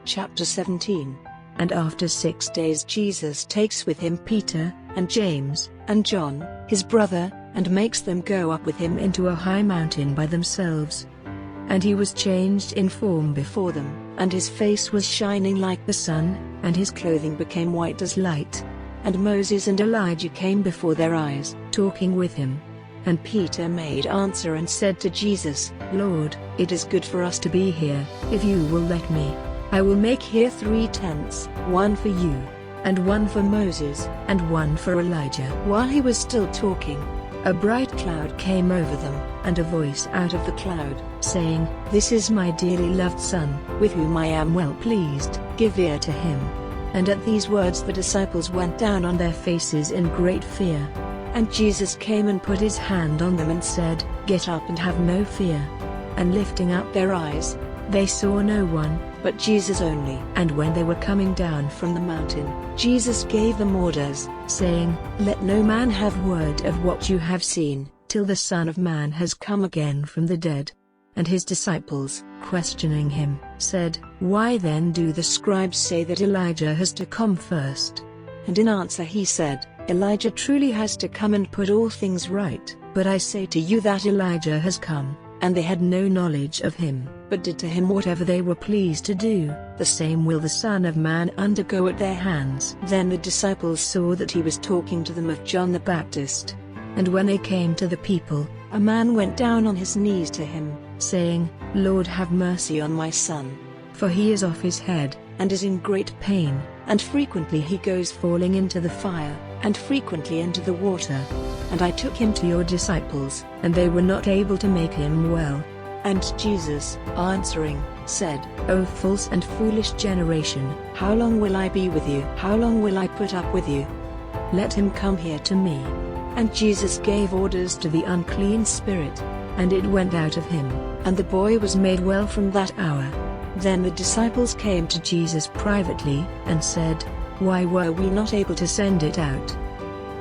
Chapter 17. And after 6 days Jesus takes with him Peter, and James, and John, his brother, and makes them go up with him into a high mountain by themselves. And he was changed in form before them, and his face was shining like the sun, and his clothing became white as light. And Moses and Elijah came before their eyes, talking with him. And Peter made answer and said to Jesus, Lord, it is good for us to be here. If you will let me, I will make here 3 tents, one for you, and one for Moses, and one for Elijah. While he was still talking, a bright cloud came over them, and a voice out of the cloud, saying, This is my dearly loved Son, with whom I am well pleased, give ear to him. And at these words the disciples went down on their faces in great fear. And Jesus came and put his hand on them and said, Get up and have no fear. And lifting up their eyes, they saw no one, but Jesus only. And when they were coming down from the mountain, Jesus gave them orders, saying, Let no man have word of what you have seen, till the Son of Man has come again from the dead. And his disciples, questioning him, said, Why then do the scribes say that Elijah has to come first? And in answer he said, Elijah truly has to come and put all things right, but I say to you that Elijah has come, and they had no knowledge of him, but did to him whatever they were pleased to do. The same will the Son of Man undergo at their hands. Then the disciples saw that he was talking to them of John the Baptist. And when they came to the people, a man went down on his knees to him, saying, Lord, have mercy on my son, for he is off his head, and is in great pain, and frequently he goes falling into the fire, and frequently into the water. And I took him to your disciples, and they were not able to make him well. And Jesus, answering, said, O false and foolish generation, how long will I be with you? How long will I put up with you? Let him come here to me. And Jesus gave orders to the unclean spirit, and it went out of him, and the boy was made well from that hour. Then the disciples came to Jesus privately, and said, Why were we not able to send it out?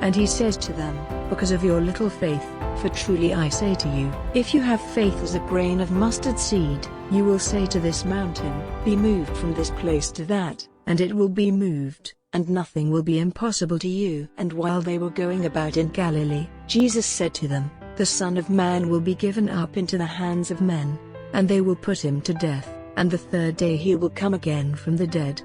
And he says to them, Because of your little faith, for truly I say to you, if you have faith as a grain of mustard seed, you will say to this mountain, Be moved from this place to that, and it will be moved, and nothing will be impossible to you. And while they were going about in Galilee, Jesus said to them, The Son of Man will be given up into the hands of men, and they will put him to death, and the 3rd day he will come again from the dead.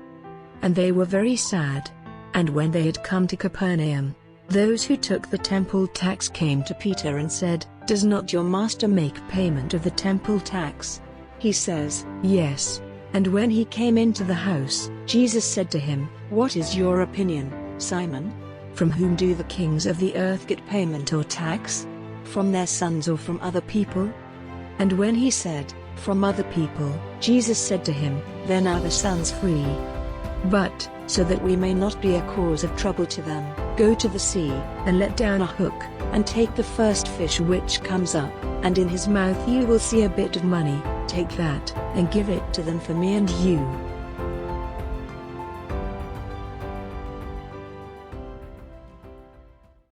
And they were very sad. And when they had come to Capernaum, those who took the temple tax came to Peter and said, Does not your master make payment of the temple tax? He says, Yes. And when he came into the house, Jesus said to him, What is your opinion, Simon? From whom do the kings of the earth get payment or tax? From their sons or from other people? And when he said, From other people, Jesus said to him, Then are the sons free. But, so that we may not be a cause of trouble to them, go to the sea, and let down a hook, and take the first fish which comes up, and in his mouth you will see a bit of money. Take that, and give it to them for me and you.